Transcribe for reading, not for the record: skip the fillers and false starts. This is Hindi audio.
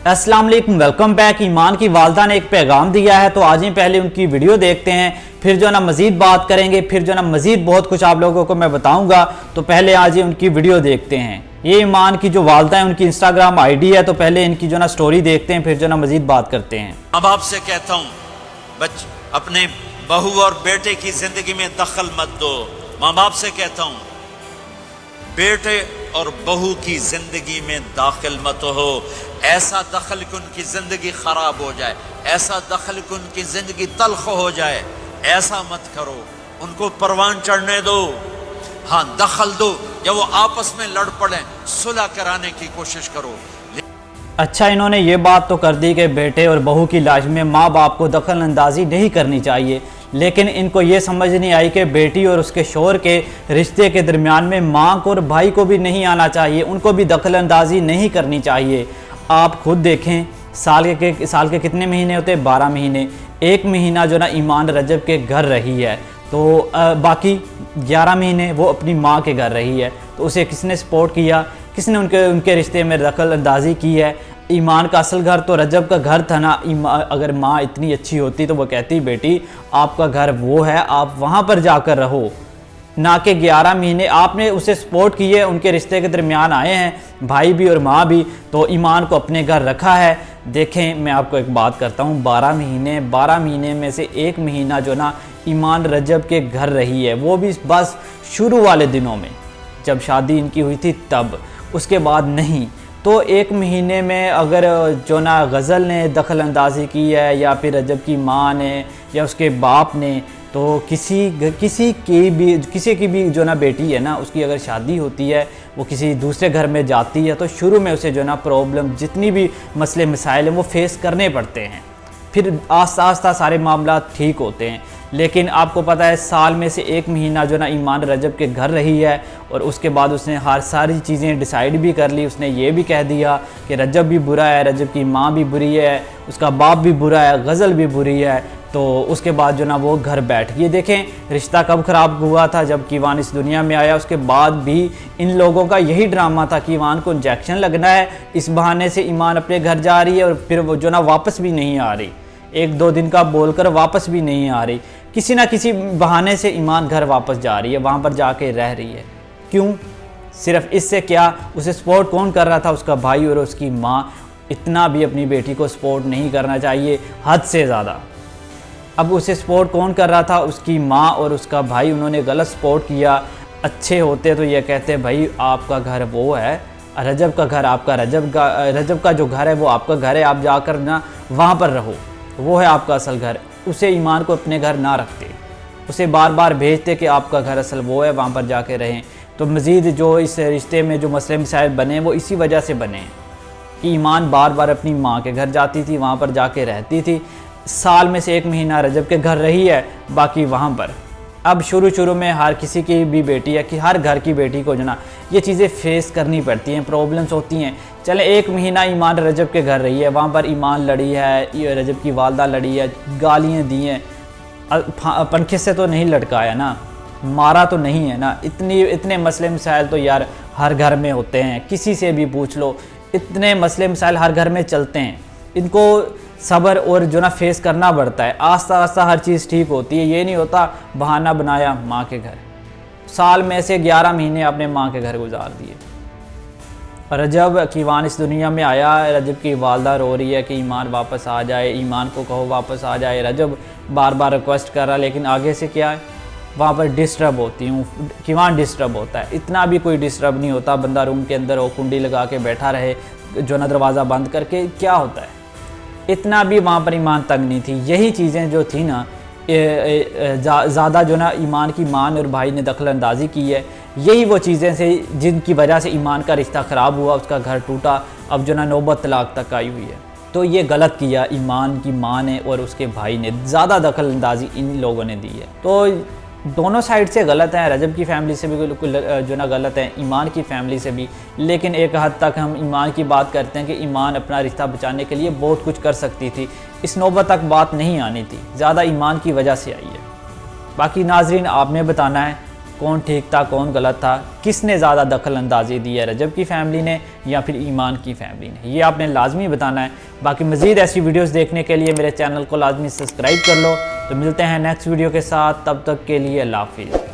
अस्सलाम वालेकुम, वेलकम बैक। ईमान की वालदा ने एक पैगाम दिया है, तो आज ही पहले उनकी वीडियो देखते हैं, फिर जो ना मज़ीद बात करेंगे, फिर जो ना मज़ीद बहुत कुछ आप लोगों को मैं बताऊंगा। तो पहले आज ही उनकी वीडियो देखते हैं। ये ईमान की जो वालदा है उनकी इंस्टाग्राम आईडी है, तो पहले इनकी जो ना स्टोरी देखते हैं, फिर जो ना मज़ीद बात करते हैं। माँ बाप से कहता हूँ अपने बहू और बेटे की जिंदगी में दखल मत दो। माँ बाप से कहता हूँ बेटे और बहू की जिंदगी में दाखिल मत हो। ऐसा दखल कि उनकी जिंदगी खराब हो जाए, ऐसा दखल कि उनकी जिंदगी तल्ख हो जाए, ऐसा मत करो। उनको परवान चढ़ने दो, हाँ दखल दो। जब वो आपस में लड़ पड़े सुलह कराने की कोशिश करो। अच्छा, इन्होंने ये बात तो कर दी कि बेटे और बहू की लाश में माँ बाप को दखल अंदाजी नहीं करनी चाहिए, लेकिन इनको ये समझ नहीं आई कि बेटी और उसके शोहर के रिश्ते के दरमियान में माँ को और भाई को भी नहीं आना चाहिए, उनको भी दखल अंदाजी नहीं करनी चाहिए। आप खुद देखें, साल के कितने महीने होते हैं? 12 महीने। एक महीना जो ना ईमान रजब के घर रही है, तो बाकी 11 महीने वो अपनी माँ के घर रही है। तो उसे किसने सपोर्ट किया? किसने उनके रिश्ते में दखल अंदाजी की है? ईमान का असल घर तो रजब का घर था ना। अगर माँ इतनी अच्छी होती तो वो कहती बेटी आपका घर वो है, आप वहाँ पर जाकर रहो, ना कि 11 महीने आपने उसे सपोर्ट किए। उनके रिश्ते के दरमियान आए हैं भाई भी और माँ भी, तो ईमान को अपने घर रखा है। देखें, मैं आपको एक बात करता हूँ, 12 महीने में से एक महीना जो ना ईमान रजब के घर रही है, वो भी बस शुरू वाले दिनों में जब शादी इनकी हुई थी तब, उसके बाद नहीं। तो एक महीने में अगर जो ना गज़ल ने दखल अंदाजी की है, या फिर रजब की माँ ने या उसके बाप ने, तो किसी की भी जो ना बेटी है ना, उसकी अगर शादी होती है, वो किसी दूसरे घर में जाती है, तो शुरू में उसे जो ना प्रॉब्लम, जितनी भी मसले मसाइल हैं वो फेस करने पड़ते हैं। फिर आस्ता आस्ता सारे मामला ठीक होते हैं। लेकिन आपको पता है, साल में से एक महीना जो ना ईमान रजब के घर रही है, और उसके बाद उसने हर सारी चीज़ें डिसाइड भी कर ली। उसने ये भी कह दिया कि रजब भी बुरा है, रजब की माँ भी बुरी है, उसका बाप भी बुरा है, गज़ल भी बुरी है। तो उसके बाद जो ना वो घर बैठ गई। देखें, रिश्ता कब ख़राब हुआ था? जब कीवान इस दुनिया में आया। उसके बाद भी इन लोगों का यही ड्रामा था कि ईमान को इंजेक्शन लगना है, इस बहाने से ईमान अपने घर जा रही है, और फिर वो जो ना वापस भी नहीं आ रही। 1-2 दिन का बोलकर वापस भी नहीं आ रही। किसी ना किसी बहाने से ईमान घर वापस जा रही है, वहाँ पर जाके रह रही है। क्यों? सिर्फ इससे क्या? उसे सपोर्ट कौन कर रहा था? उसका भाई और उसकी माँ। इतना भी अपनी बेटी को सपोर्ट नहीं करना चाहिए, हद से ज़्यादा। अब उसे सपोर्ट कौन कर रहा था? उसकी माँ और उसका भाई। उन्होंने गलत सपोर्ट किया। अच्छे होते तो ये कहते भाई आपका घर वो है, रजब का घर आपका, रजब का जो घर है वो आपका घर है, आप जाकर ना वहाँ पर रहो, वो है आपका असल घर। उसे ईमान को अपने घर ना रखते, उसे बार बार भेजते कि आपका घर असल वो है, वहाँ पर जाके रहें। तो मज़ीद जो इस रिश्ते में जो मसले मसाइल बने वो इसी वजह से बने कि ईमान बार बार अपनी माँ के घर जाती थी, वहाँ पर जाके रहती थी। साल में से एक महीना रजब के घर रही है, बाकी वहाँ पर। अब शुरू में हर किसी की भी बेटी है कि हर घर की बेटी को जो ना ये चीज़ें फेस करनी पड़ती हैं, प्रॉब्लम्स होती हैं। चले एक महीना ईमान रजब के घर रही है, वहाँ पर ईमान लड़ी है, रजब की वालदा लड़ी है, गालियाँ दी हैं, पंखे से तो नहीं लटकाया ना, मारा तो नहीं है ना। इतने मसले मसाइल तो यार हर घर में होते हैं, किसी से भी पूछ लो, इतने मसले मसाइल हर घर में चलते हैं। इनको सब्र और जो ना फेस करना पड़ता है। आस्ता आस्ता हर चीज़ ठीक होती है। ये नहीं होता बहाना बनाया माँ के घर। साल में से 11 महीने अपने माँ के घर गुजार दिए। रजब कीवान इस दुनिया में आया, रजब की वालदा रो रही है कि ईमान वापस आ जाए, ईमान को कहो वापस आ जाए। रजब बार बार रिक्वेस्ट कर रहा, लेकिन आगे से क्या है, वहाँ पर डिस्टर्ब होती हूँ, कीवान डिस्टर्ब होता है। इतना भी कोई डिस्टर्ब नहीं होता, बंदा रूम के अंदर हो, कुंडी लगा के बैठा रहे, जो ना दरवाज़ा बंद करके, क्या होता है? इतना भी वहाँ पर ईमान तंग नहीं थी। यही चीज़ें जो थी ना, ज़्यादा जो ना ईमान की माँ और भाई ने दखल अंदाजी की है, यही वो चीज़ें से जिनकी वजह से ईमान का रिश्ता ख़राब हुआ, उसका घर टूटा, अब जो ना नौबत तलाक तक आई हुई है। तो ये गलत किया ईमान की माँ ने और उसके भाई ने, ज़्यादा दखल अंदाजी इन लोगों ने दी है। तो दोनों साइड से गलत हैं, रजब की फैमिली से भी बिल्कुल जो ना गलत है, ईमान की फैमिली से भी। लेकिन एक हद तक हम ईमान की बात करते हैं कि ईमान अपना रिश्ता बचाने के लिए बहुत कुछ कर सकती थी, इस नौबत तक बात नहीं आनी थी, ज़्यादा ईमान की वजह से आई है। बाकी नाजरीन आपने बताना है कौन ठीक था कौन गलत था, किसने ज़्यादा दखल अंदाजी दी है, रजब की फ़ैमिली ने या फिर ईमान की फ़ैमिली ने, ये आपने लाजमी बताना है। बाकी मज़ीद ऐसी वीडियोस देखने के लिए मेरे चैनल को लाजमी सब्सक्राइब कर लो। तो मिलते हैं नेक्स्ट वीडियो के साथ, तब तक के लिए अल्लाह हाफिज़।